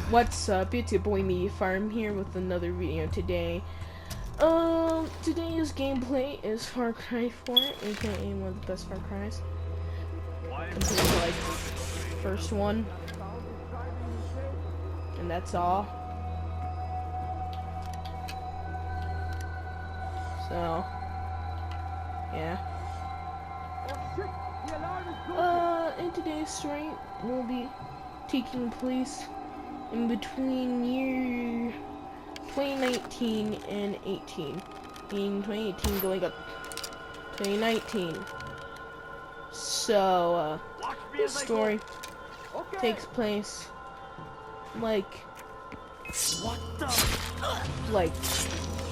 What's up? It's your boy Me Farm here with another video today. Today's gameplay is Far Cry 4, aka one of the best Far Cries. Compared to like first one, and that's all. So, yeah. In today's story, we'll be taking place in between year 2019 and 18. In 2018 going up 2019. So, this story takes place like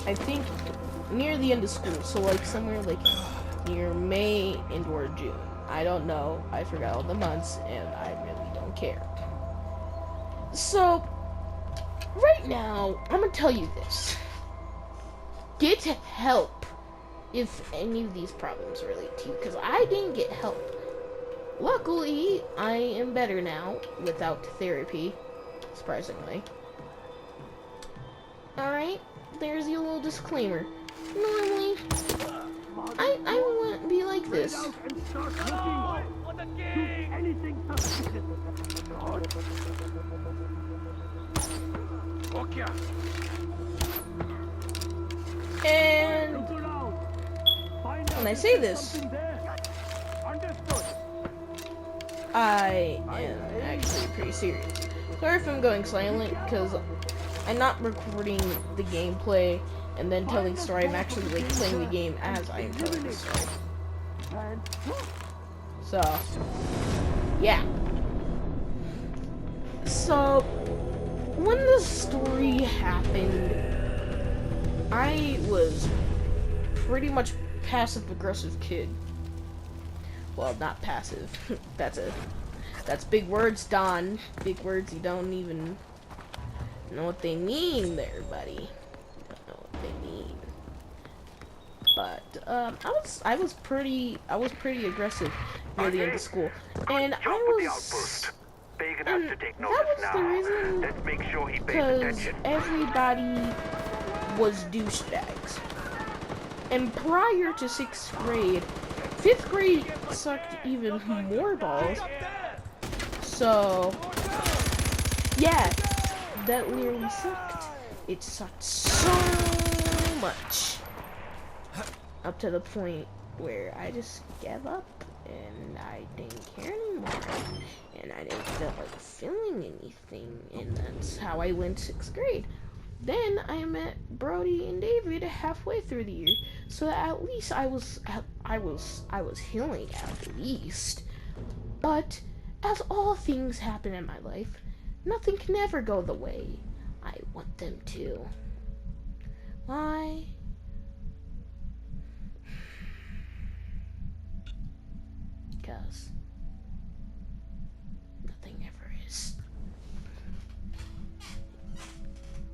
I think near the end of school. So like somewhere like near May and or June. I don't know. I forgot all the months and I really don't care. So, right now, I'm gonna tell you this. Get help if any of these problems relate to you, because I didn't get help. Luckily, I am better now without therapy, surprisingly. Alright, there's your little disclaimer. Normally, I wouldn't be like this. And when I say this, I am actually pretty serious. Sorry if I'm going silent, because I'm not recording the gameplay and then telling the story. I'm actually like playing the game as I am telling the story. So, yeah. So, when the story happened, I was pretty much passive-aggressive kid. Well, not passive. That's big words, Don. Big words you don't even know what they mean there, buddy. You don't know what they mean. But I was pretty aggressive near the end of school, and that was the reason, because everybody was douchebags. And prior to 6th grade, 5th grade sucked even more balls. So, yeah, that literally sucked. It sucked so much. Up to the point where I just gave up and I didn't care anymore. And I didn't feel like feeling anything. And that's how I went 6th grade. Then I met Brody and David halfway through the year, so that at least I was healing at least. But as all things happen in my life, nothing can ever go the way I want them to. Why? Because nothing ever is.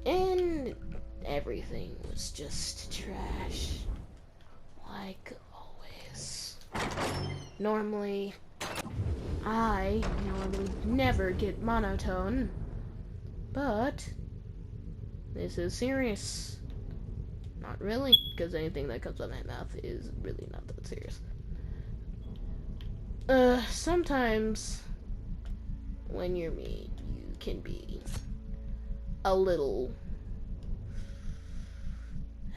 And everything was just trash, like always. Normally, I never get monotone, but this is serious. Not really, because anything that comes out of my mouth is really not that serious. Sometimes, when you're me, you can be a little,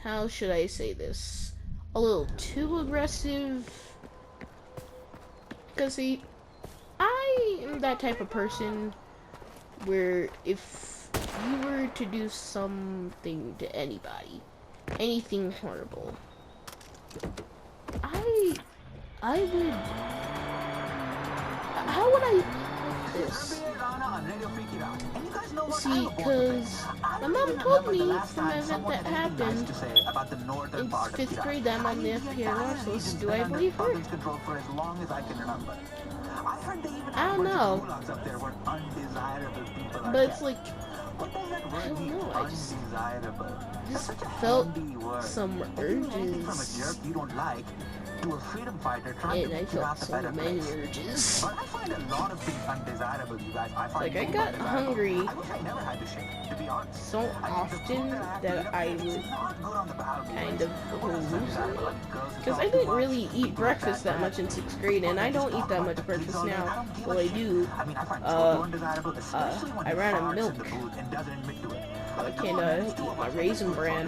how should I say this, a little too aggressive, because see, I am that type of person where if you were to do something to anybody, anything horrible, I would, how would I put this? See, because my mom told me from an event that happened in 5th grade that I'm on the FPR list. Do I believe her? I don't know. But it's like, I don't know, I just felt some urges to a freedom fighter trying to I make your felt life a so better many place. urges. But I find a lot of things undesirable, you guys. I find Like, I food got undesirable. hungry I wish I never had this shit, to be honest. so I mean, the often food that that I it's would not good on the bowel, you kind guys. of What else is lose undesirable? I it. mean, girls who Because talk I too didn't much, really eat people with breakfast bad that breath, much in 6th grade, and people I that just don't eat talk that about much the kids breakfast all day. I now. don't give Well, a I shit. do. I mean, I find children undesirable, especially when I he ran a farts milk. in the booth and doesn't admit to it. I Like, come can on, man, it's two eat of my us. raisin What's good, bran.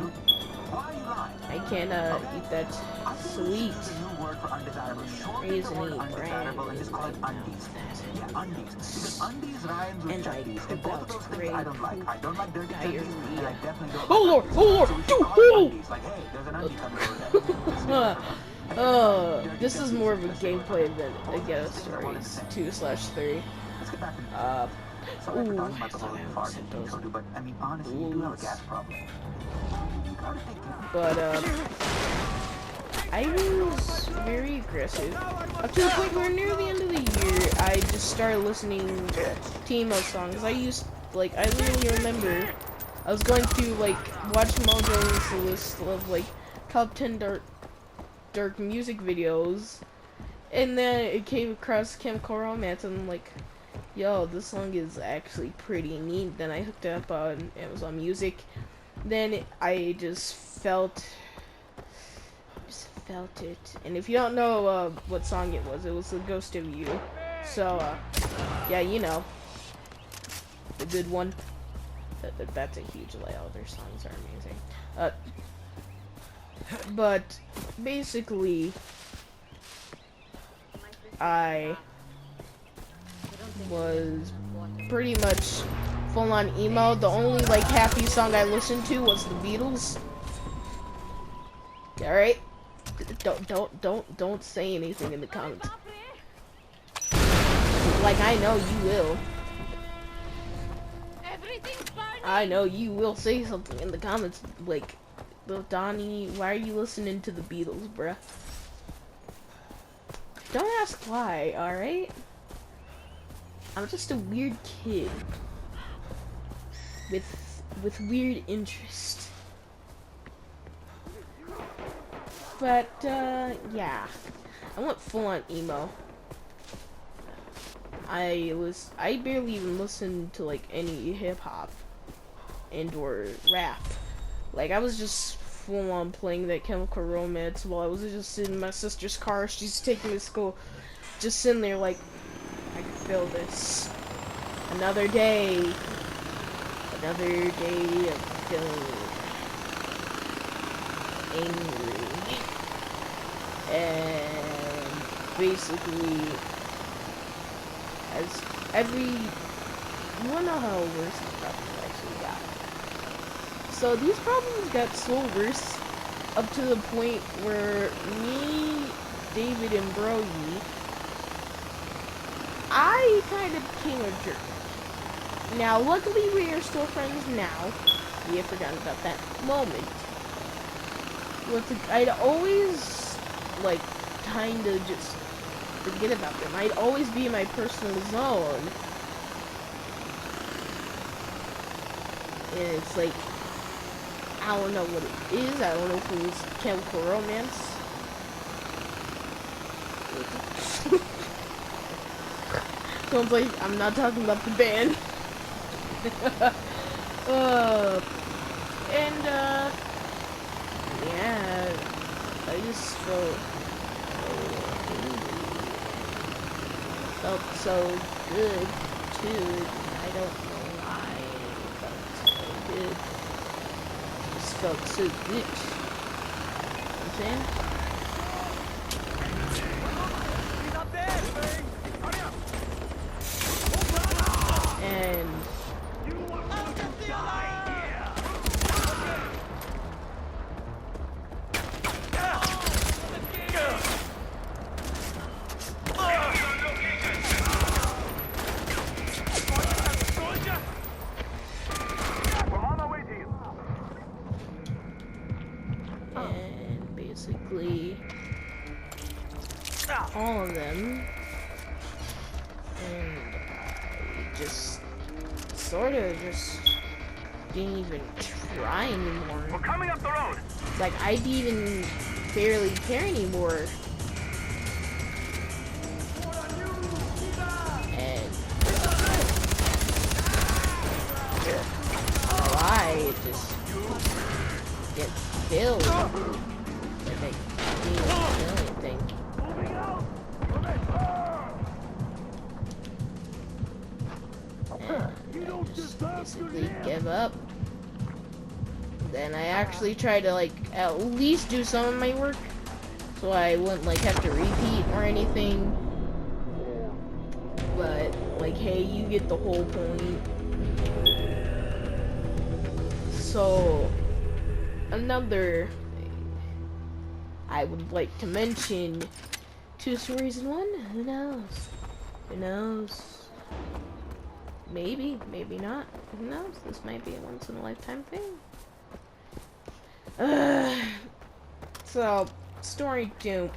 Why are you lying? I can eat that I think sweet we should use a new word for undesirable. Shorten the word raisiny bran undesirable and just in call my it mouth. undies. Yeah, undies. Because undies rhymes with And I chutneys. And pulled both of out those things great I don't like. I don't like dirty chutneys, and I diarrhea. definitely don't Oh like Lord! undies. Oh Lord! So we should Dude! call it Oh! undies. Like, hey, there's an undie coming over there. This is more of a gameplay than a Ghetto Stories 2/3. Let's get back to Ooh, sorry for talking I about the thought whole I fart almost hit and those. told you, but I mean, honestly, you do have a gas problem. You gotta take care. But I was very aggressive. Up to the point where near the end of the year, I just started listening to emo songs. I literally remember I was going through, like, watch Mojo's list of, like, top 10 dark music videos, and then it came across Chemical Romance, and I'm like, yo, this song is actually pretty neat. Then I hooked it up on Amazon Music. Then I just felt it. And if you don't know what song it was The Ghost of You. So, yeah, you know, the good one. That's a huge layout. Their songs are amazing. But basically, I was pretty much full-on emo. The only, like, happy song I listened to was The Beatles. Alright? Don't say anything in the comments. Like, I know you will. I know you will say something in the comments, like, Donnie, why are you listening to the Beatles, bruh? Don't ask why, alright? I'm just a weird kid. With weird interest. But, yeah. I went full-on emo. I barely even listened to, like, any hip-hop and or rap. Like, I was just full-on playing that Chemical Romance while I was just sitting in my sister's car. She's taking me to school. Just sitting there like, I can feel this. Another day of feeling angry. And basically, you wanna know how worse the problems actually got. So these problems got so worse up to the point where me, David, and Broy, I kind of became a jerk. Now, luckily, we are still friends now. We have forgotten about that moment. I'd always, like, kind of just forget about them. I'd always be in my personal zone. And it's like, I don't know what it is. I don't know if it was Chemical Romance. Sounds like I'm not talking about the band. Yeah, I just felt so good, too. I don't know why it felt so good. It just felt so good. You know what I'm saying? And basically all of them, and I just sort of just didn't even try anymore. We're coming up the road. Like, I didn't even barely care anymore. Why? Just get killed. Like I didn't kill anything. And I just basically give up. Then I actually try to like at least do some of my work, so I wouldn't like have to repeat or anything. But like, hey, you get the whole point. So another thing I would like to mention, 2 stories in one. Who knows? Who knows? Maybe, maybe not. Who knows? This might be a once in a lifetime thing. So, story 2.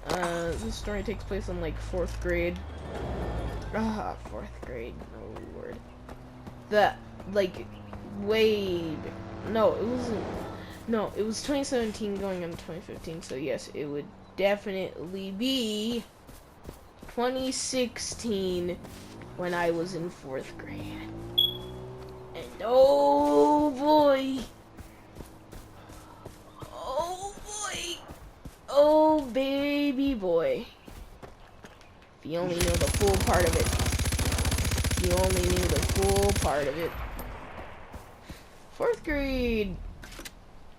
This story takes place in like 4th grade. 4th grade. Oh lord. Like, no, it wasn't. No, it was 2017 going on 2015. So yes, it would definitely be 2016 when I was in 4th grade. And oh boy. Oh, baby boy. If you only knew the full part of it. If you only knew the full part of it. 4th grade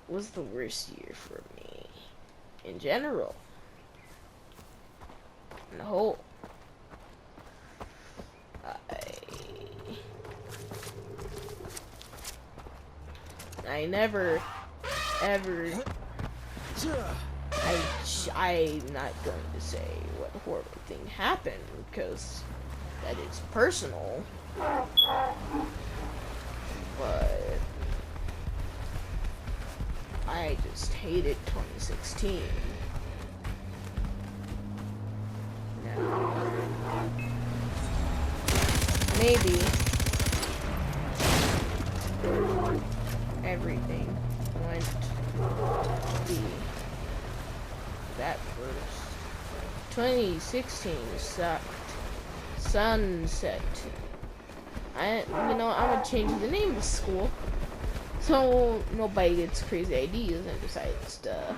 was the worst year for me. In general. In the whole. I never, ever... I'm not going to say what horrible thing happened, because that is personal. But I just hated 2016. Now, maybe everything went to be that first. 2016 sucked. Sunset. I'm gonna change the name of the school so nobody gets crazy ideas and decides to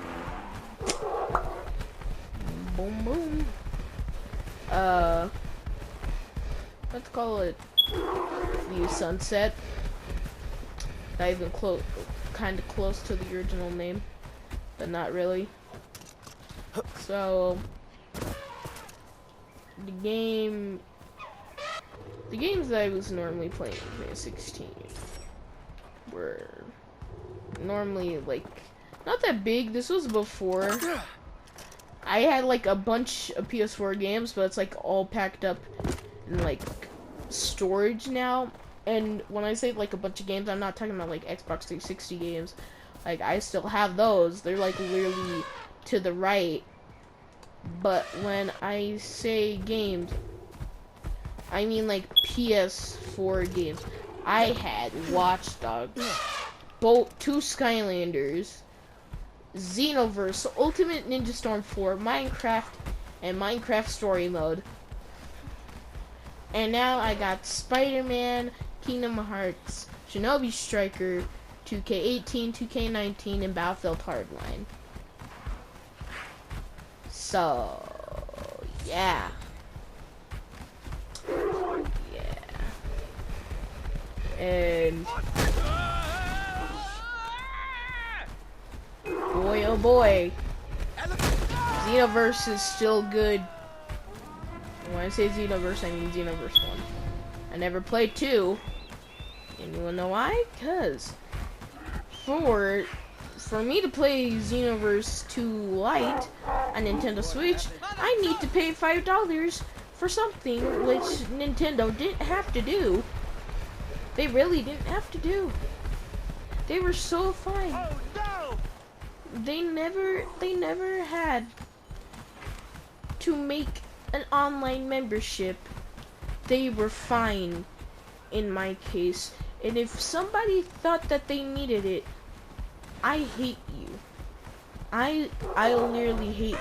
boom boom. Let's call it New Sunset. Not even close, kind of close to the original name, but not really. So the games that I was normally playing in 2016 were normally like not that big. This was before I had like a bunch of PS4 games, but it's like all packed up in like storage now. And when I say like a bunch of games, I'm not talking about like Xbox 360 games. Like I still have those. They're like literally to the right. But when I say games, I mean like PS4 games. I had Watch Dogs, 2 Skylanders, Xenoverse, Ultimate Ninja Storm 4, Minecraft, and Minecraft Story Mode. And now I got Spider-Man, Kingdom Hearts, Shinobi Striker, 2K18, 2K19, and Battlefield Hardline. So, yeah. And boy, oh boy, Xenoverse is still good. And when I say Xenoverse, I mean Xenoverse 1. I never played 2. And you wanna know why? Because for me to play Xenoverse 2 Lite on Nintendo Switch, I need to pay $5 for something which Nintendo didn't have to do. They really didn't have to do. They were so fine. Oh, no! They never had to make an online membership. They were fine in my case. And if somebody thought that they needed it, I hate you. I literally hate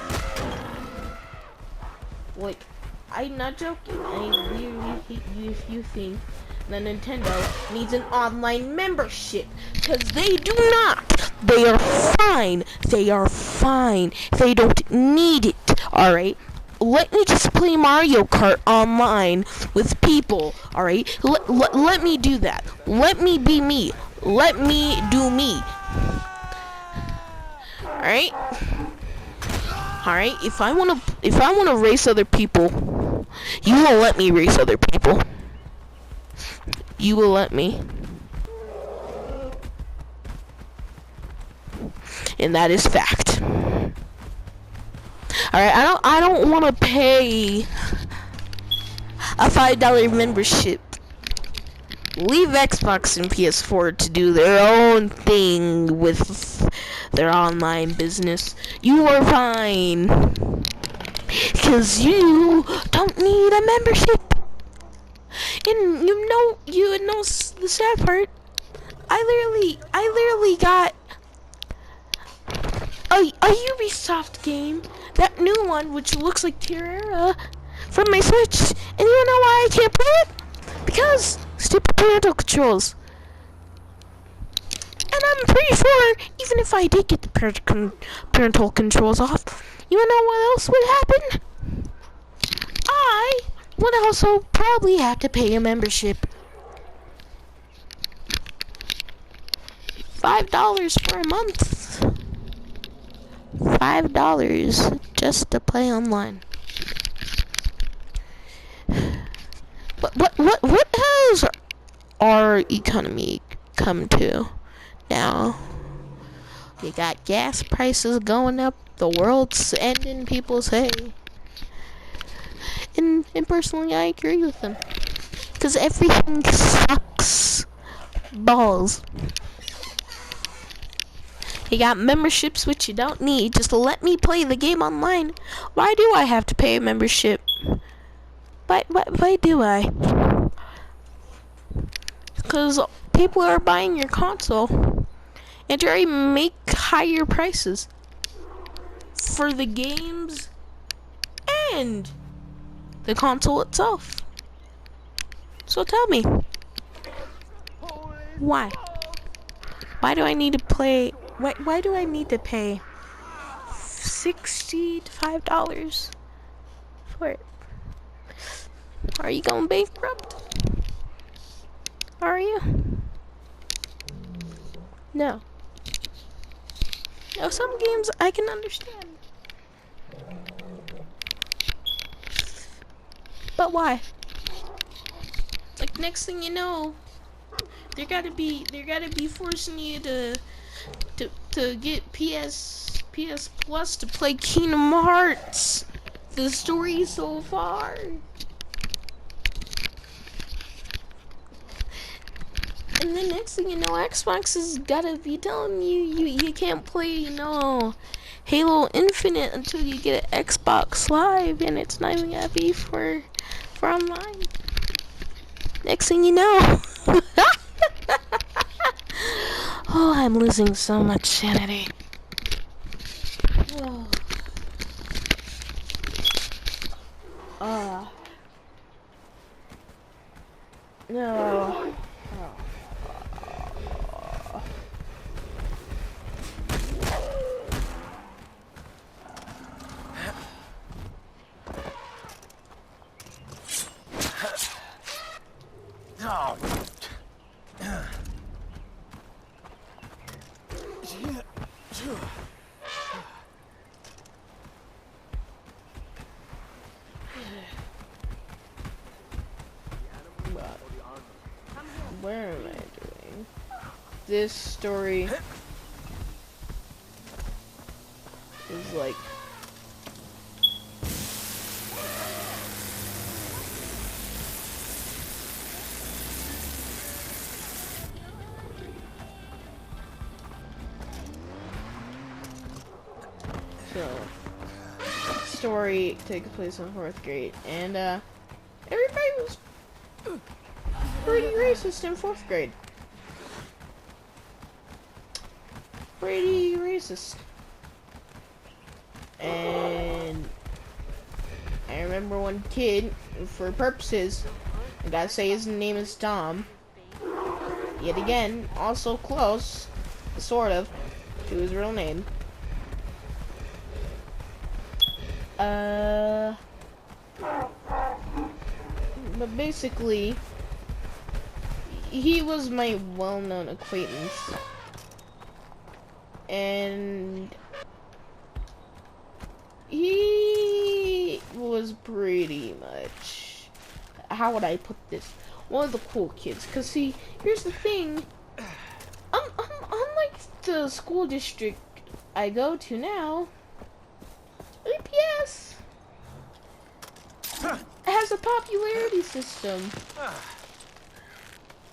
you. Like, I'm not joking. I literally hate you if you think that Nintendo needs an online membership, because they do not. They are fine. They are fine. They don't need it. Alright? Let me just play Mario Kart online with people. Alright? Let me do that. Let me be me. Let me do me. Alright? Alright? If I wanna race other people, you will let me race other people. You will let me. And that is fact. Alright, I don't wanna pay a $5 membership. Leave Xbox and PS4 to do their own thing with their online business. You are fine. Cause you don't need a membership. And you know the sad part. I literally got a Ubisoft game, that new one which looks like Terraria, from my Switch, and you know why I can't play it? Because stupid parental controls. And I'm pretty sure even if I did get the parental controls off, you know what else would happen? I would also probably have to pay a membership. $5 for a month. $5 just to play online. What has our economy come to now? You got gas prices going up, the world's ending, people say. And personally, I agree with them. Because everything sucks balls. You got memberships which you don't need just to let me play the game online. Why do I have to pay a membership? Why do I? Because people are buying your console and you already make higher prices for the games and the console itself. So tell me, why? Why do I need to play? Why do I need to pay $65 for it? Are you going bankrupt? Are you? No. Now some games I can understand. But why? Like next thing you know, they're gotta be forcing you to get PS Plus to play Kingdom Hearts. The story so far. And then next thing you know, Xbox has gotta be telling you can't play, Halo Infinite until you get an Xbox Live, and it's not even gonna be for online. Next thing you know. Oh, I'm losing so much sanity. Oh. No. Where am I doing? This story is like story takes place in 4th grade, and everybody was pretty racist in 4th grade. Pretty racist. And I remember one kid, for purposes I gotta say his name is Dom. Yet again, also close, sort of, to his real name. But basically, he was my well-known acquaintance. And he was pretty much, how would I put this? One of the cool kids. Cause see, here's the thing. Unlike the school district I go to now, A.G.S has a popularity system.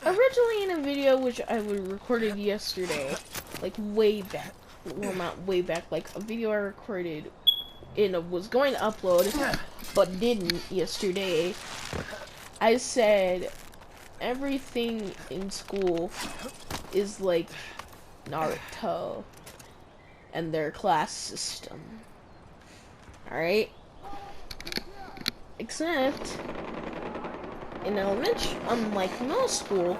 Originally in a video which I recorded yesterday, like way back, well not way back, like a video I recorded and was going to upload, but didn't yesterday, I said everything in school is like Naruto and their class system. Alright? Except, in elementary, unlike middle school,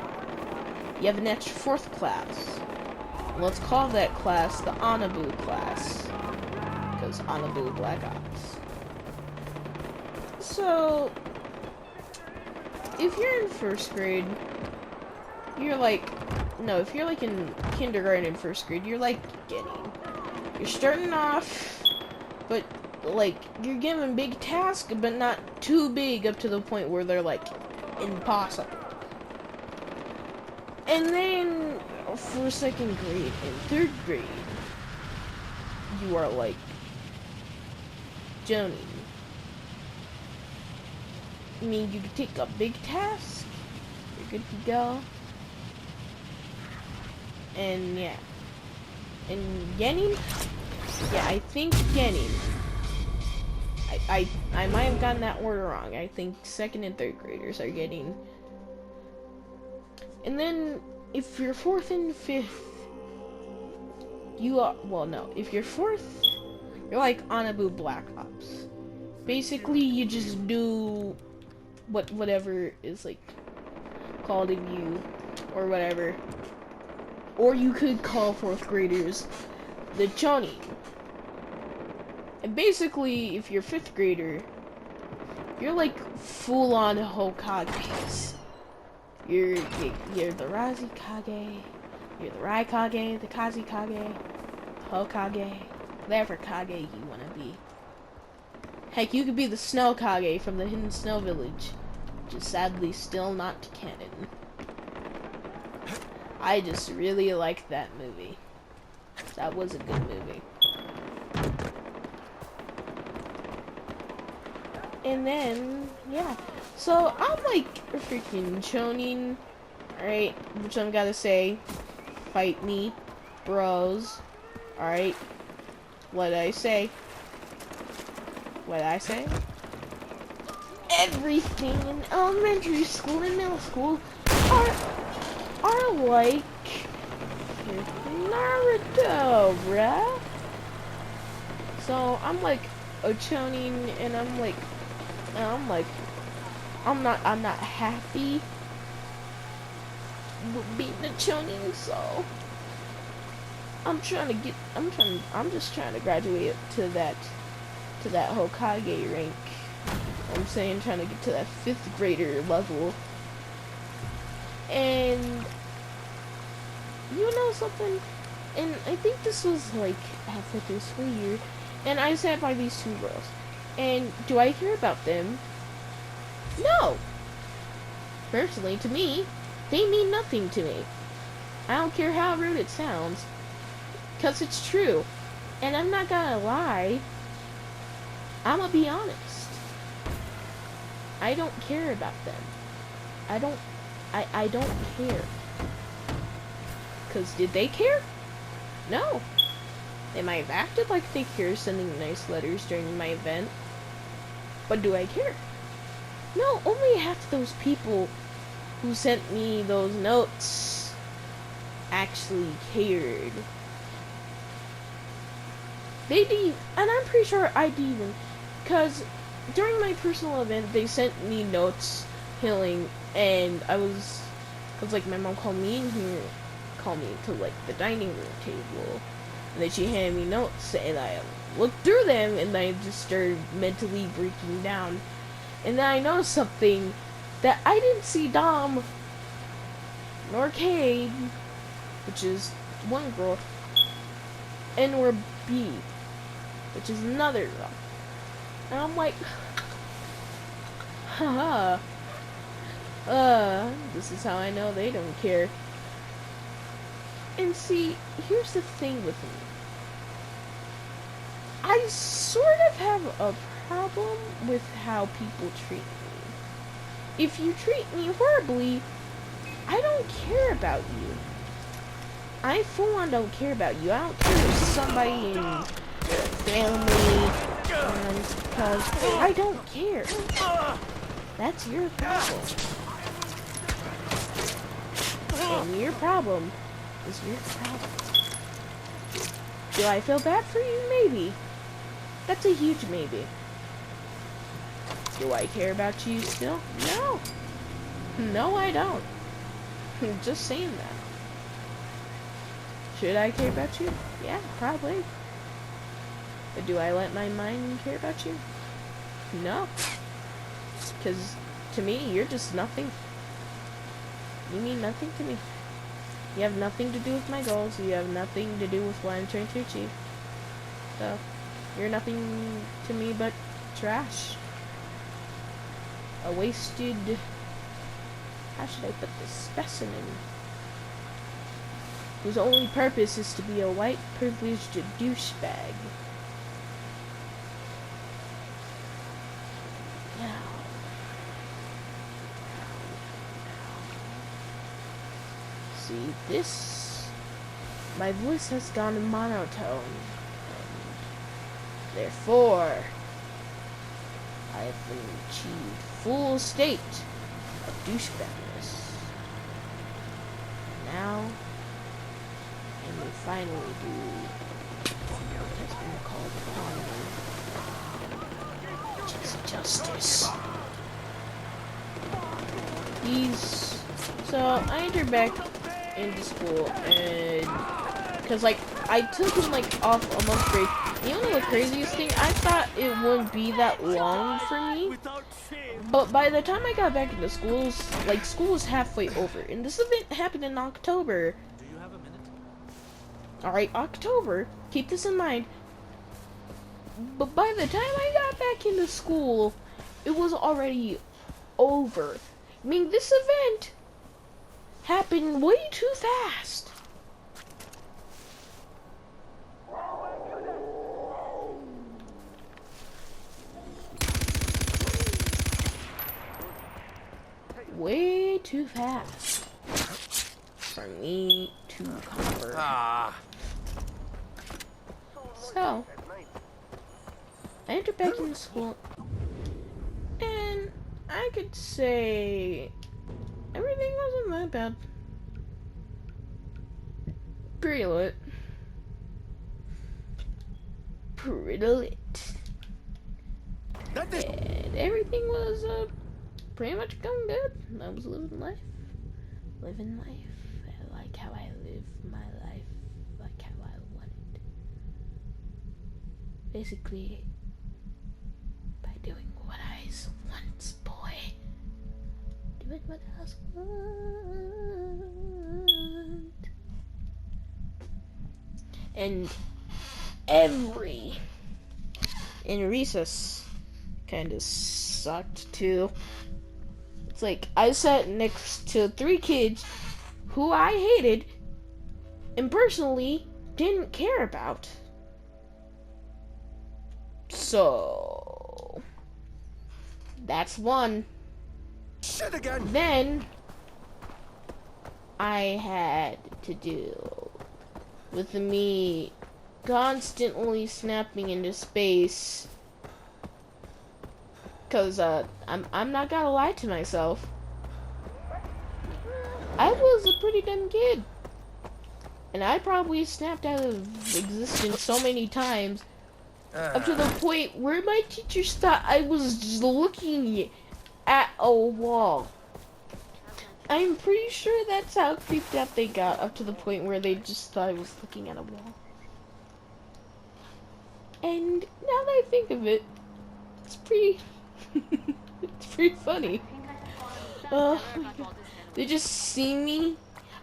you have an extra 4th class. Let's call that class the Anabu class. Because Anabu Black Ops. So, if you're in 1st grade, you're like, no, if you're like in kindergarten and 1st grade, you're like you're starting off, but like, you're given big tasks, but not too big up to the point where they're like impossible. And then for 2nd grade and 3rd grade, you are like Johnny. I mean, you can take a big task, you're good to go. And yeah. And Genin? Yeah, I think Genin. I might have gotten that order wrong. I think 2nd and 3rd graders are getting. And then if you're 4th and 5th, you are, well no, if you're 4th, you're like Anabu Black Ops. Basically, you just do whatever is like called of you or whatever. Or you could call 4th graders the Johnny. And basically, if you're 5th grader, you're like full-on Hokages. You're the Razi Kage, you're the Rai Kage, the Kazi Kage, the Hokage, whatever Kage you wanna be. Heck, you could be the Snow Kage from the Hidden Snow Village, which is sadly still not canon. I just really liked that movie. That was a good movie. And then, yeah. So, I'm like a freaking chonin, alright? Which I'm gotta say, fight me, bros. Alright? What did I say? What did I say? Everything in elementary school and middle school are like Naruto, bruh. So I'm like a chonin, and I'm not happy with being a chonin, so I'm just trying to graduate to that Hokage rank. I'm saying, trying to get to that 5th grader level. And you know something? And I think this was like halfway through school year, and I sat by these 2 girls. And do I care about them? No! Personally, to me, they mean nothing to me. I don't care how rude it sounds, because it's true. And I'm not gonna lie. I'm gonna be honest. I don't care about them. I don't care. Because did they care? No. They might have acted like they care, sending nice letters during my event. But do I care? No, only half those people who sent me those notes actually cared. They did, and I'm pretty sure I did even, because during my personal event, they sent me notes healing, and cause like my mom called me in here, called me to like the dining room table, and then she handed me notes, and I looked through them, and I just started mentally breaking down, and then I noticed something that I didn't see Dom nor Cade, which is one girl, nor B, which is another girl, and I'm like, haha. This is how I know they don't care. And see, here's the thing with me. I sort of have a problem with how people treat me. If you treat me horribly, I don't care about you. I full on don't care about you. I don't care if somebody in your family, because I don't care. That's your problem. And your problem is your problem. Do I feel bad for you? Maybe. That's a huge maybe. Do I care about you still? No. No, I don't. Just saying that. Should I care about you? Yeah, probably. But do I let my mind care about you? No. Because to me, you're just nothing. You mean nothing to me. You have nothing to do with my goals. You have nothing to do with what I'm trying to achieve. So, you're nothing to me but trash. A wasted... How should I put this? Specimen. Whose only purpose is to be a white, privileged douchebag. Now... See, this... My voice has gone monotone. And therefore, I have achieved full state of douchebagness. Now, I will finally do what has been called upon me, which is justice. So, I entered back into school, and because like I took him like off a month break. You know the craziest thing? I thought it wouldn't be that long for me, but by the time I got back into school, like school was halfway over, and this event happened in October. Do you have a minute? All right, October. Keep this in mind. But by the time I got back into school, it was already over. I mean, this event happened way too fast. Way too fast for me to cover. So, I entered back into school, and I could say everything wasn't that bad. Pretty lit. Pretty lit. And everything was pretty much going good. I was living life. Living life. I like how I live my life. Like how I want it. Basically, by doing what I want, boy. Doing what I want. And in recess kind of sucked too. It's like I sat next to 3 kids who I hated and personally didn't care about. So that's one. Shit again. Then I had to deal with me constantly snapping into space. Cause I'm not gonna lie to myself. I was a pretty dumb kid. And I probably snapped out of existence so many times. Up to the point where my teachers thought I was just looking at a wall. I'm pretty sure that's how creeped out they got, up to the point where they just thought I was looking at a wall. And now that I think of it, it's pretty, it's pretty funny. Oh my God. They just see me,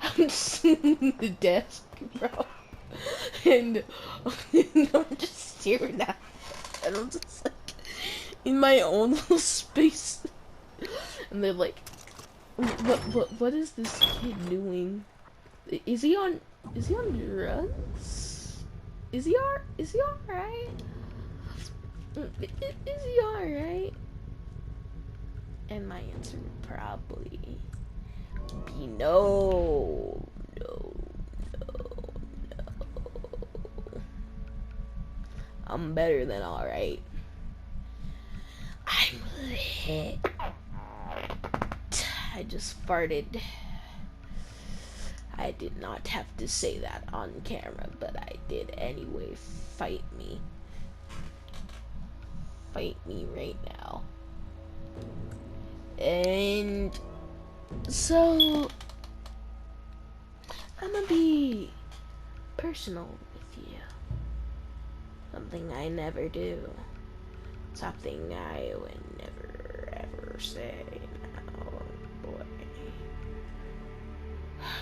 I'm just in the desk, bro, and I'm just staring at it, and I'm just like, in my own little space, and they're like, what is this kid doing? Is he on drugs? Is he alright? Is he alright? And my answer would probably be no. I'm better than alright. I'm lit. I just farted. I did not have to say that on camera, but I did anyway. Fight me. Fight me right now. And so I'm gonna be personal with you. Something I never do. Something I would never ever say. No, boy.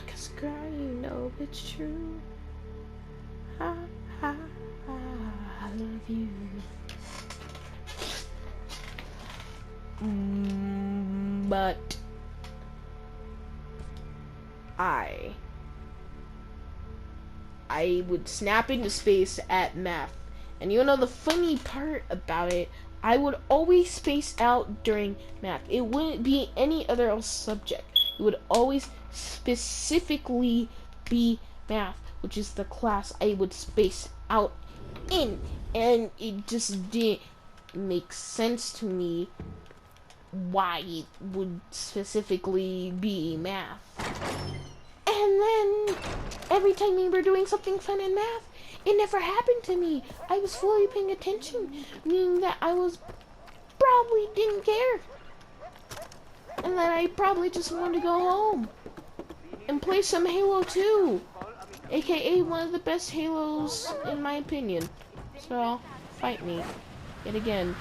'Cause girl, you know it's true. I love you. But I would snap into space at math. And you know the funny part about it, I would always space out during math. It wouldn't be any other else subject. It would always specifically be math, which is the class I would space out in. And it just didn't make sense to me why it would specifically be math. And then every time we were doing something fun in math, it never happened to me. I was fully paying attention, meaning that I was probably didn't care. And then I probably just wanted to go home and play some Halo 2, aka one of the best Halos in my opinion. So, fight me. Yet again.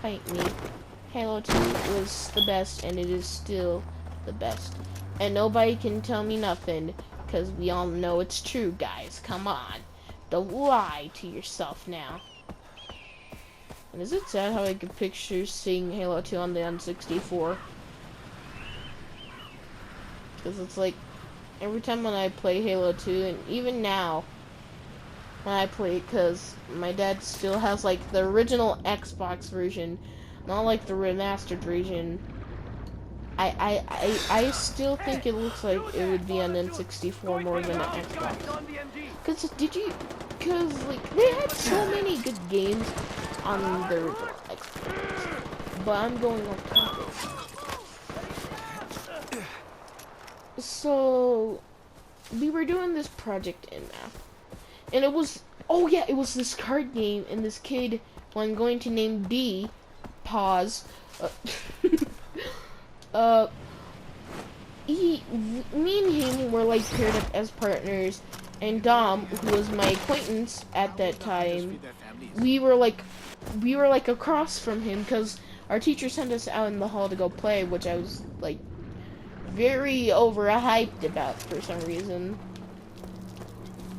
Fight me. Halo 2 was the best, and it is still the best. And nobody can tell me nothing, because we all know it's true, guys. Come on. Don't lie to yourself now. And is it sad how I can picture seeing Halo 2 on the N64? Because it's like, every time when I play Halo 2, and even now, when I play it, because my dad still has, like, the original Xbox version, not like the remastered version. I still think it looks like it would be on N64 more than an Xbox. Because, like, they had so many good games on the original Xbox. But I'm going off topic. So, we were doing this project in math. And it was, oh yeah, it was this card game, and this kid, who I'm going to name D, pause, me and him were like paired up as partners, and Dom, who was my acquaintance at that time, we were like across from him, because our teacher sent us out in the hall to go play, which I was like very overhyped about for some reason.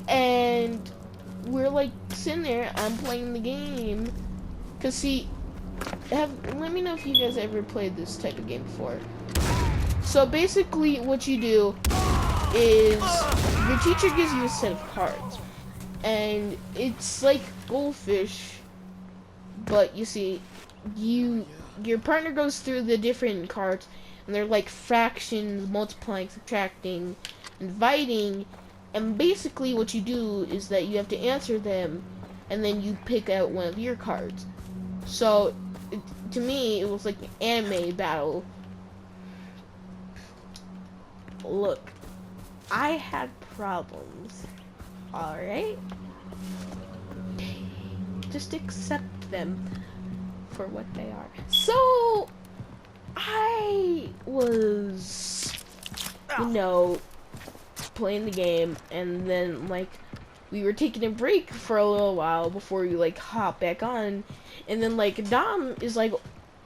And we're like sitting there, I'm playing the game, cause see, let me know if you guys ever played this type of game before. So basically what you do is your teacher gives you a set of cards, and it's like Goldfish, but you see, your partner goes through the different cards, and they're like fractions, multiplying, subtracting, and dividing. And basically what you do is that you have to answer them, and then you pick out one of your cards. So, to me, it was like an anime battle. Look, I had problems, alright? Just accept them. for what they are. So I was, you know, playing the game, and then like we were taking a break for a little while before we like hop back on, and then like Dom is like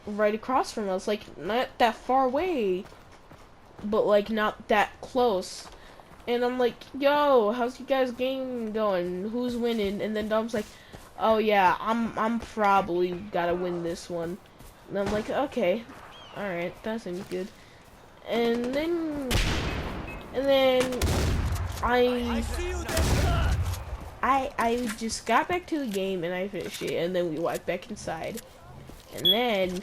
right across from us, like not that far away, but like not that close. And I'm like, yo, how's you guys' game going? Who's winning? And then Dom's like, oh yeah, I'm probably gotta win this one. And I'm like, okay, all right, that seems good. And then I just got back to the game and I finished it, and then we walked back inside, and then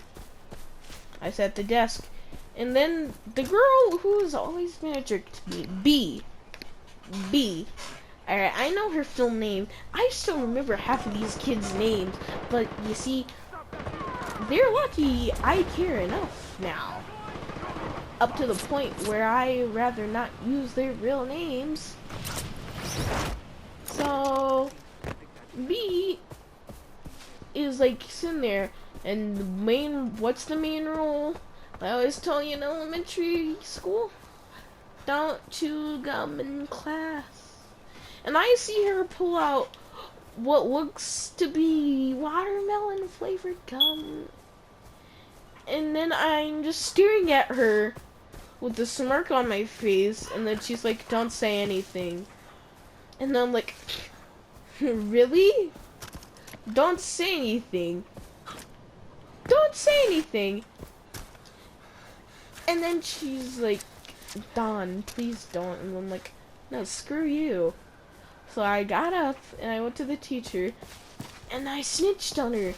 I sat at the desk, and then the girl who's always been a jerk to me, B. Alright, I know her full name. I still remember half of these kids' names, but you see, they're lucky I care enough now. Up to the point where I rather not use their real names. So, B is like sitting there, and what's the main rule? I always tell you in elementary school, don't chew gum in class. And I see her pull out what looks to be watermelon flavored gum. And then I'm just staring at her with a smirk on my face, and then she's like, don't say anything. And I'm like, really? Don't say anything. Don't say anything. And then she's like, Don, please don't. And I'm like, no, screw you. So I got up and I went to the teacher and I snitched on her.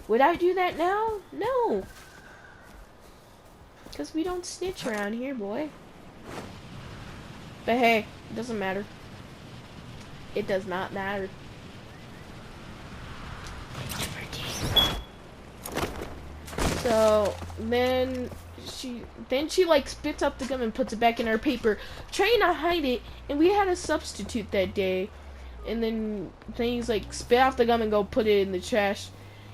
Would I do that now? No. Because we don't snitch around here, boy. But hey, it doesn't matter. It does not matter. So then she like spits up the gum and puts it back in her paper, trying to hide it. And we had a substitute that day. And then he's like, spit out the gum and go put it in the trash.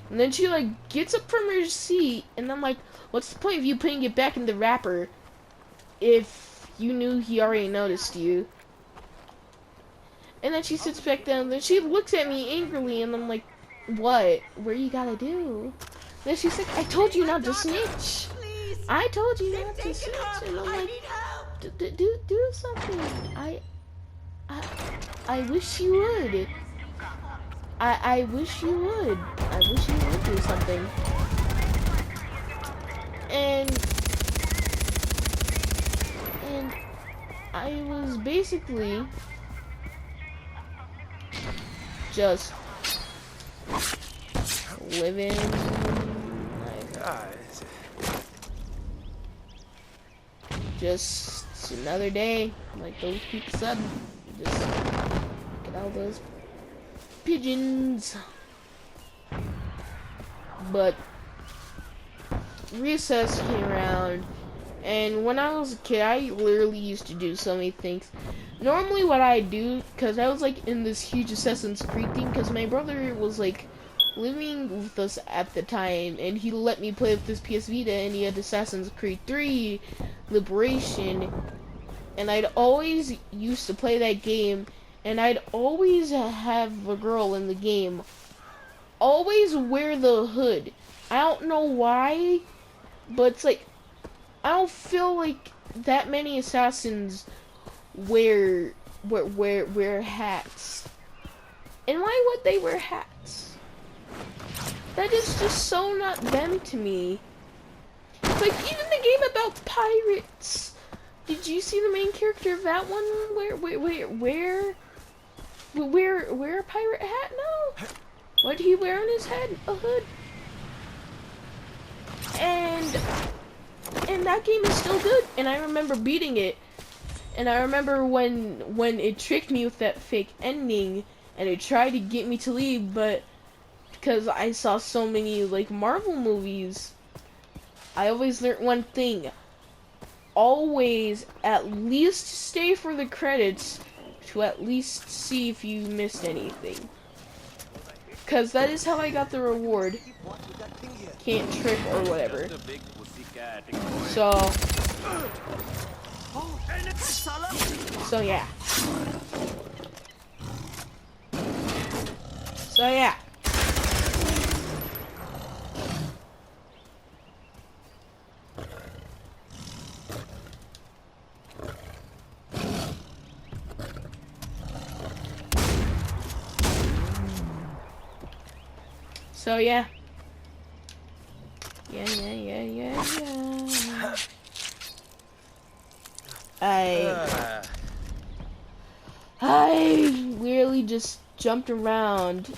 And then she like gets up from her seat, and I'm like, what's the point of you putting it back in the wrapper if you knew he already noticed you? And then she sits back down, and then she looks at me angrily, and I'm like, what? What you gotta do? And then she's like, I told you not to snitch. I told you not to snitch. And I'm like, do something. I wish you would. I wish you would. I wish you would do something. And I was basically just living life. Just another day, like those people said. Just get all those pigeons. But recess came around, and when I was a kid, I literally used to do so many things. Normally what I do, because I was like in this huge Assassin's Creed thing, because my brother was like living with us at the time, and he let me play with this PS Vita, and he had Assassin's Creed 3 Liberation, and I'd always used to play that game, and I'd always have a girl in the game always wear the hood. I don't know why, but it's like, I don't feel like that many assassins wear hats. And why would they wear hats? That is just so not them to me. It's like, even the game about pirates. Did you see the main character of that one wear a pirate hat? No. What did he wear on his head? A hood. And that game is still good, and I remember beating it. And I remember when it tricked me with that fake ending, and it tried to get me to leave, but because I saw so many like Marvel movies, I always learned one thing. Always at least stay for the credits to at least see if you missed anything. Cause that is how I got the reward. Can't trick or whatever. So yeah. So yeah. So yeah. Yeah. I really just jumped around,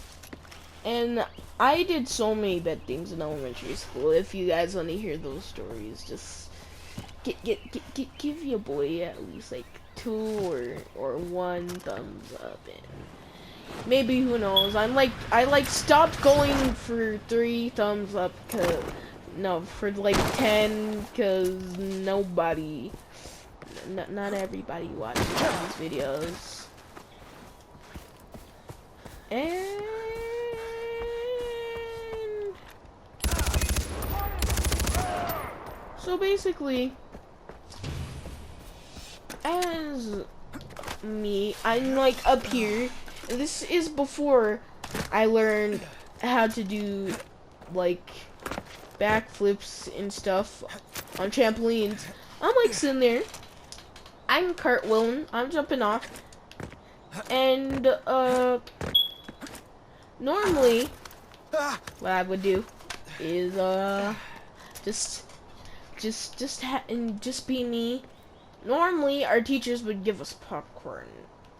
and I did so many bad things in elementary school. If you guys want to hear those stories, just give your boy at least like 2 or 1 thumbs up, and maybe, who knows, I stopped going for 3 thumbs up, for like 10, cause nobody, not everybody watches these videos. And so basically, as me, I'm like up here, and this is before I learned how to do like backflips and stuff on trampolines. I'm like sitting there, I'm cartwheeling, I'm jumping off, and normally what I would do is just be me. Normally our teachers would give us popcorn,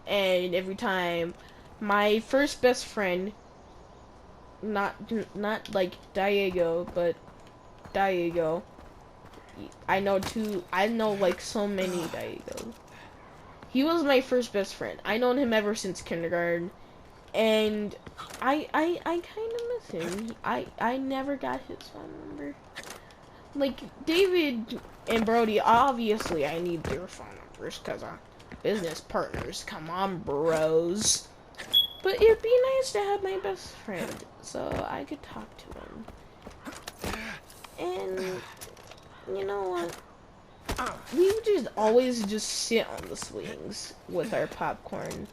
and every time my first best friend, not like Diego, but Diego, I know like so many Diegos. He was my first best friend. I known him ever since kindergarten, and I kind of miss him. I never got his phone number. Like David and Brody, obviously I need their phone numbers because I'm business partners. Come on, bros. But it'd be nice to have my best friend so I could talk to him. And you know what? We would just always just sit on the swings with our popcorn.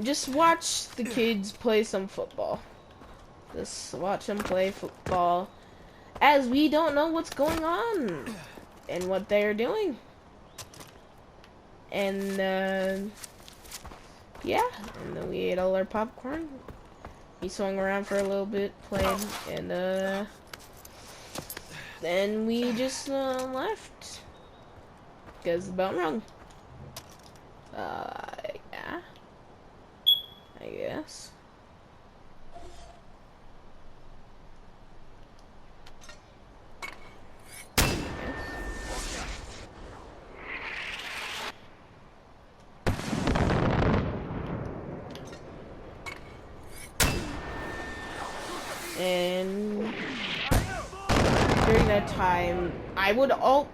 Just watch the kids play some football. Just watch them play football, as we don't know what's going on and what they're doing. And yeah, and then we ate all our popcorn. We swung around for a little bit, played, and then we just left. Because the bell rung. Yeah, I guess. And during that time,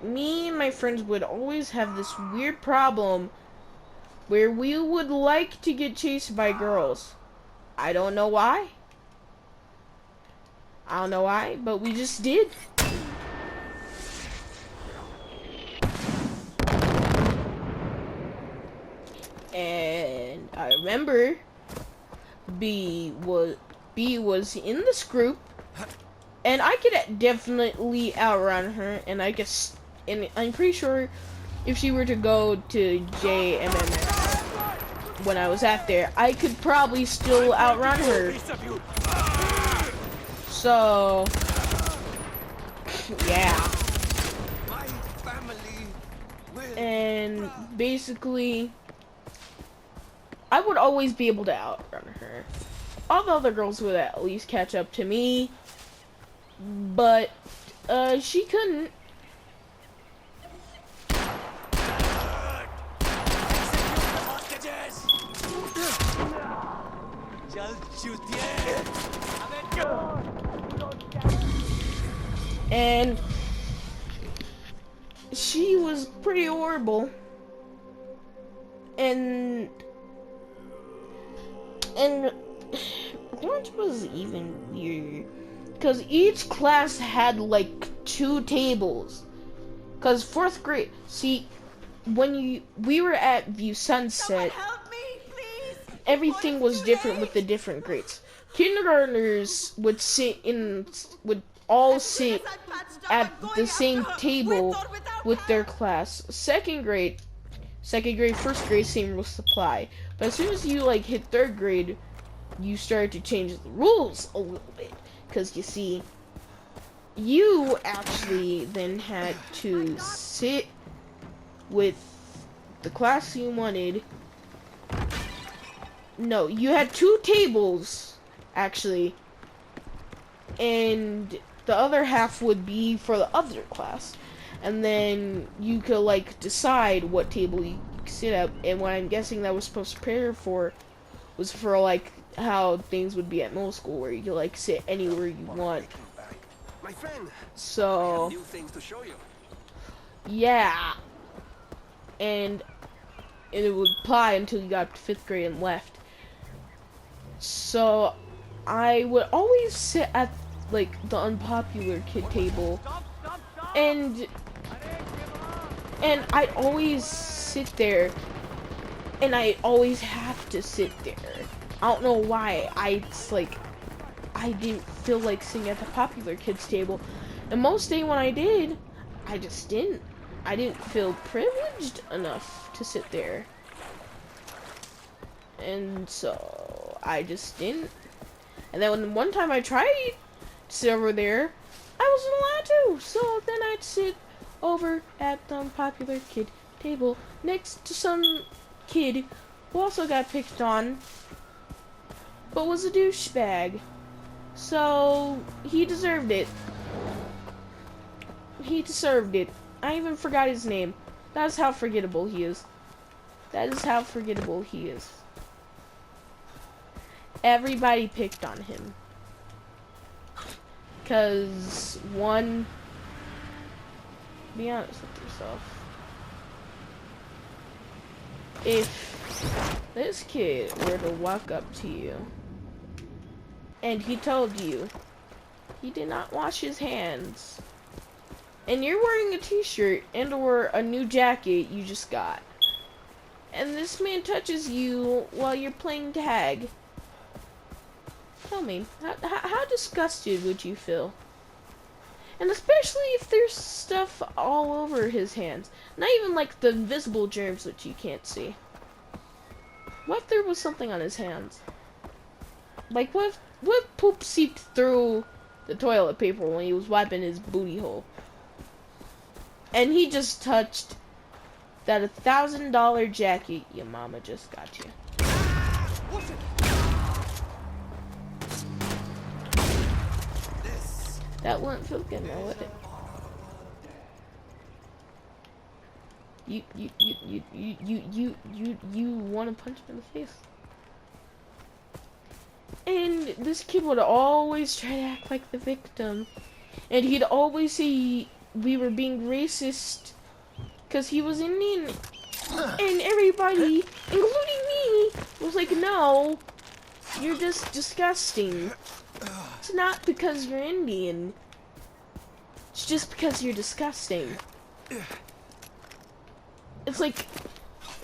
me and my friends would always have this weird problem where we would like to get chased by girls. I don't know why. But we just did. And I remember B was in this group, and I could definitely outrun her, and and I'm pretty sure if she were to go to JMMS when I was at there, I could probably still outrun her. So yeah. And basically, I would always be able to outrun her. All the other girls would at least catch up to me, but she couldn't. And she was pretty horrible. And lunch was even weirder. Because each class had like 2 tables. Because 4th grade, see, when we were at View Sunset, Help me, please. everything was different with the different grades. Kindergartners would all sit at the same table with their class. Second grade, 1st grade, same rules apply. But as soon as you like hit 3rd grade, you start to change the rules a little bit. Because you see, you actually then had to sit with the class you wanted. No, you had 2 tables, actually. And the other half would be for the other class. And then you could, like, decide what table you could sit at. And what I'm guessing that was supposed to prepare for was for, like, how things would be at middle school, where you could, like, sit anywhere you want. My friend, So, new things to show you. yeah. And it would apply until you got to 5th grade and left. So, I would always sit at, like, the unpopular kid table. And I'd always sit there. And I always have to sit there. I don't know why. I didn't feel like sitting at the popular kids table. And most day when I did, I just didn't. I didn't feel privileged enough to sit there. And so I just didn't. And then when one time I tried to sit over there, I wasn't allowed to. So then I'd sit over at the unpopular kid table next to some kid who also got picked on, but was a douchebag. So he deserved it. He deserved it. I even forgot his name. That's how forgettable he is. That is how forgettable he is. Everybody picked on him. 'Cause one, be honest with yourself. If this kid were to walk up to you and he told you he did not wash his hands, and you're wearing a t-shirt and or a new jacket you just got, and this man touches you while you're playing tag, tell me, how disgusted would you feel? And especially if there's stuff all over his hands. Not even like the invisible germs which you can't see. What if there was something on his hands? Like what if poop seeped through the toilet paper when he was wiping his booty hole? And he just touched that $1,000 jacket your mama just got you. That wouldn't feel good, now would it? You want to punch him in the face. And this kid would always try to act like the victim. And he'd always say we were being racist because he was Indian. And everybody, including me, was like, no, you're just disgusting. It's not because you're Indian. It's just because you're disgusting. It's like,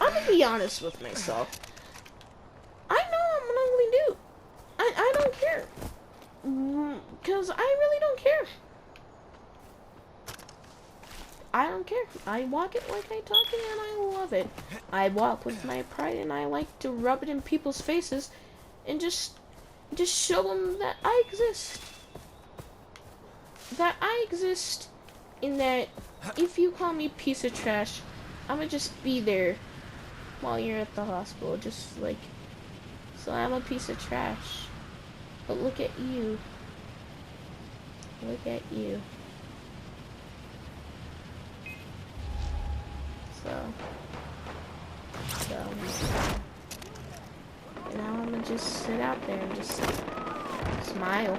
I'm gonna be honest with myself. I know I'm an ugly dude. I don't care. Because I really don't care. I don't care. I walk it like I talk it and I love it. I walk with my pride and I like to rub it in people's faces and just show them that I exist. That I exist in that if you call me piece of trash, I'm gonna just be there while you're at the hospital, just like, so I'm a piece of trash. But look at you. Look at you. So now I'm gonna just sit out there and just smile.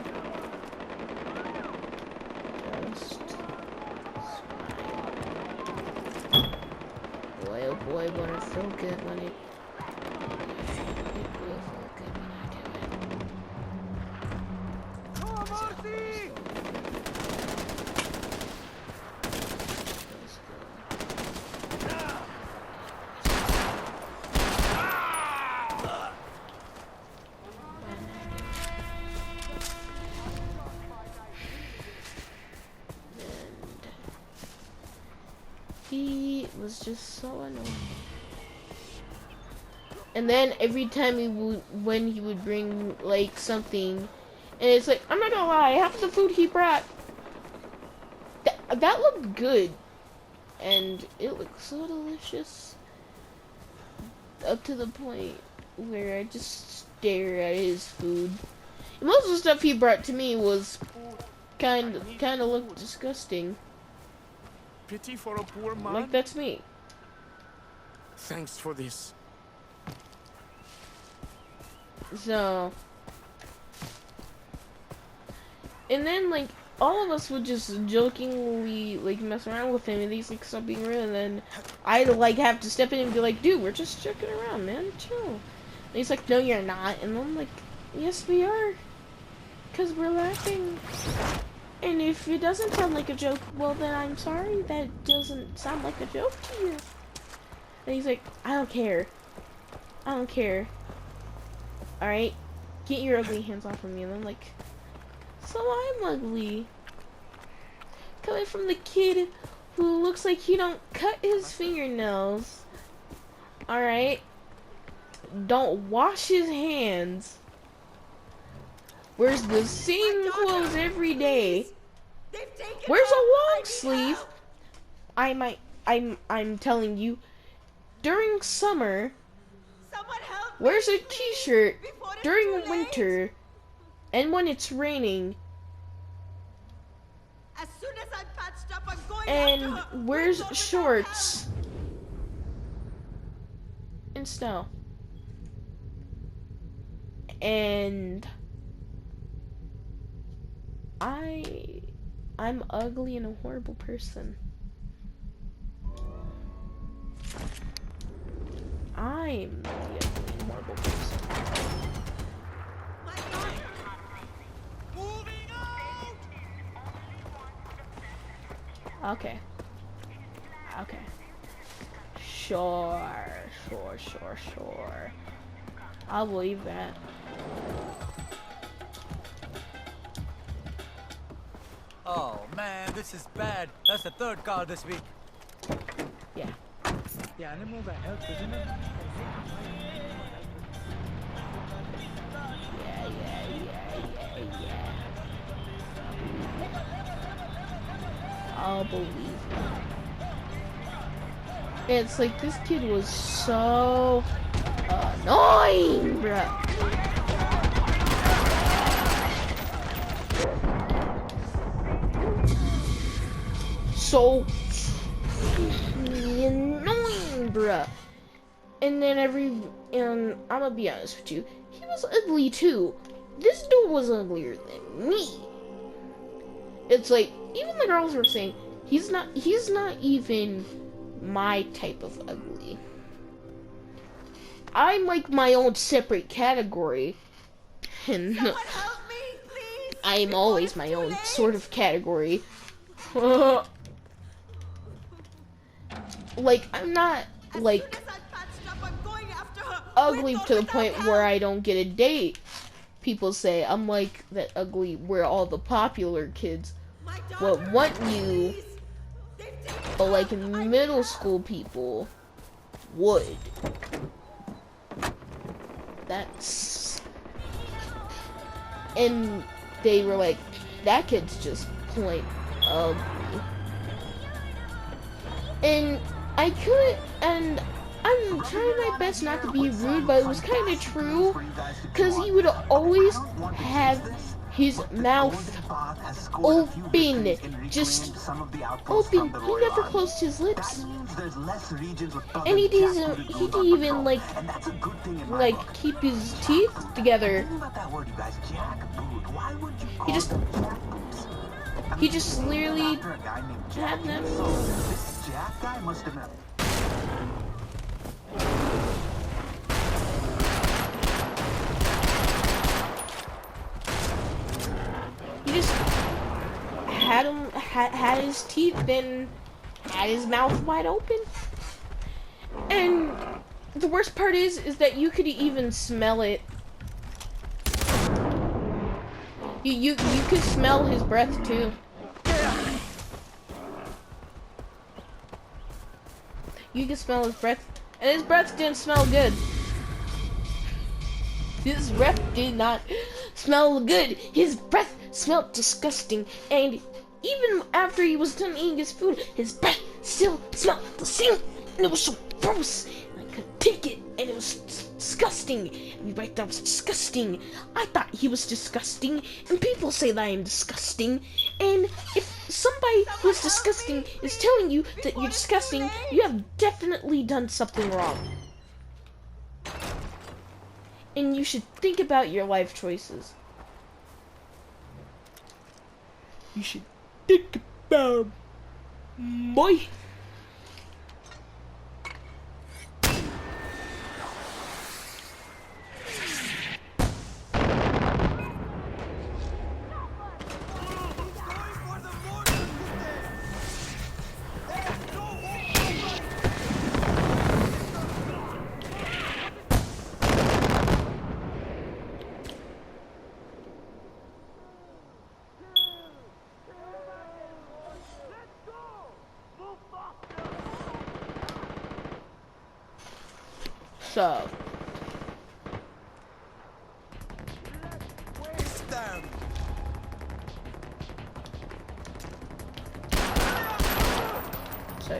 Just smile. Boy, oh boy, would it feel good when it will feel good when I do it. just so annoying. And then every time when he would bring like something, and it's like, I'm not gonna lie, half the food he brought, that looked good, and it looked so delicious, up to the point where I just stare at his food. And most of the stuff he brought to me was kind of looked disgusting. Pity for a poor man. Like that's me. Thanks for this. So, and then like all of us would just jokingly like mess around with him, and he's like, stop being rude, and then I'd like have to step in and be like, dude, we're just joking around, man, chill. And he's like, no, you're not. And I'm like, yes, we are, cause we're laughing. And if it doesn't sound like a joke, well then I'm sorry, that doesn't sound like a joke to you. And he's like, I don't care. I don't care. Alright? Get your ugly hands off of me. And I'm like, so I'm ugly. Coming from the kid who looks like he don't cut his fingernails. Alright? Don't wash his hands. Wears the same clothes every day. Wears a long sleeve. I'm telling you, during summer, wears a t-shirt during winter, and when it's raining, as soon as I'm patched up, I'm going and after her. wears shorts in snow. And I'm ugly and a horrible person. I'm the ugly and horrible person. My God. Moving out. Okay. Okay. Sure. I'll believe that. Oh man, this is bad. That's the third car this week. Yeah. The animal that helped, isn't it? Yeah. I'll believe that. It's like this kid was so annoying, bruh. So annoying, bruh. And then and I'm gonna be honest with you, he was ugly too. This dude was uglier than me. It's like, even the girls were saying, he's not even my type of ugly. I'm like my own separate category. And Someone help me, please. I'm always my own sort of category. Like, I'm not like As I'm patched up, I'm going after her. ugly With or to the without point help. where I don't get a date. People say I'm like that ugly where all the popular kids My will daughter, want you, please. They've taken but her. like in I middle need school people would. That's, and they were like, that kid's just plain ugly. And I couldn't, and I'm trying my best not to be rude, but it was kind of true, because he would always have his mouth open, just open. He never closed his lips. And he didn't even like keep his teeth together. He just literally had them. He just had his teeth and had his mouth wide open. And the worst part is that you could even smell it. You could smell his breath too. You can smell his breath, and his breath didn't smell good. His breath did not smell good. His breath smelled disgusting, and even after he was done eating his food, his breath still smelled the same, and it was so gross. And I couldn't take it, and it was disgusting. Everybody thought it was disgusting. I thought he was disgusting, and people say that I am disgusting. And if somebody who's disgusting is telling you that you're disgusting, you have definitely done something wrong. And you should think about your life choices. You should think about boy. So,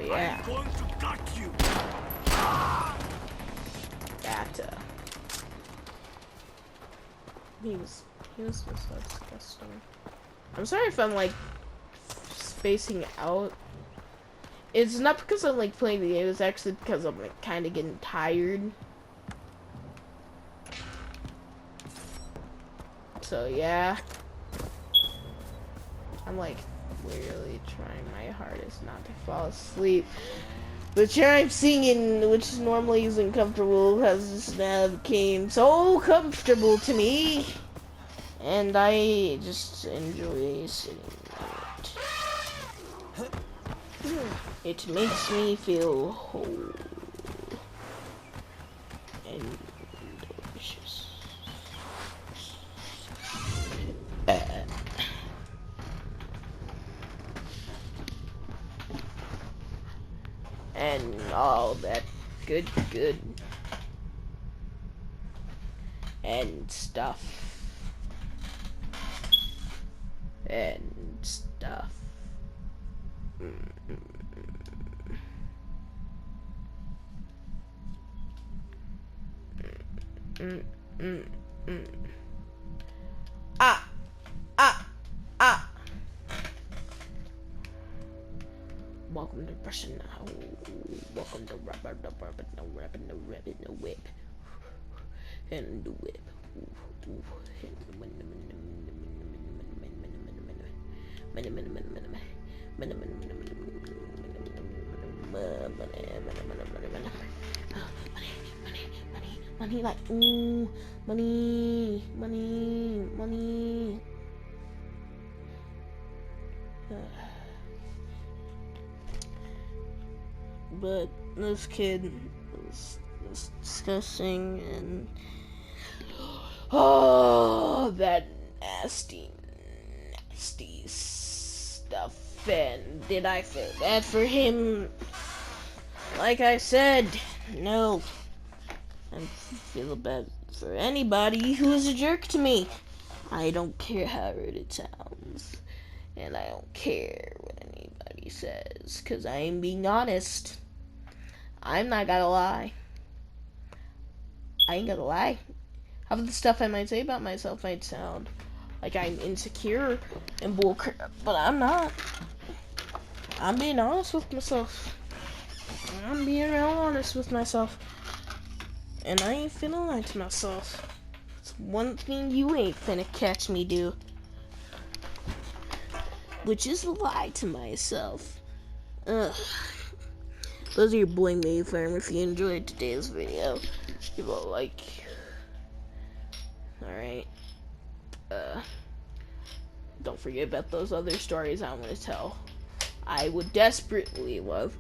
yeah. I'm going to gut you. Ghetto. He was just so disgusting. I'm sorry if I'm like spacing out. It's not because I'm like playing the game, it's actually because I'm like kind of getting tired. So yeah. I'm like really trying my hardest not to fall asleep. But here I'm singing, which normally isn't comfortable, because this now became so comfortable to me. And I just enjoy singing it. It makes me feel whole and delicious. And all that good and stuff and stuff. Ah. Welcome to Russian now. Welcome to rapping the whip. And the whip. Money, like, ooh, money. But this kid was disgusting, and oh, that nasty stuff. And did I feel bad for him? Like I said, no. I feel bad for anybody who is a jerk to me. I don't care how rude it sounds, and I don't care what anybody says, because I am being honest. I'm not gonna lie. I ain't gonna lie. Half of the stuff I might say about myself might sound like I'm insecure and bullcrap, but I'm not. I'm being honest with myself. I'm being real honest with myself. And I ain't finna lie to myself. It's one thing you ain't finna catch me do, which is lie to myself. Ugh. Those are your boy Mayfarm. If you enjoyed today's video, give a like. Alright. Don't forget about those other stories I want to tell. I would desperately love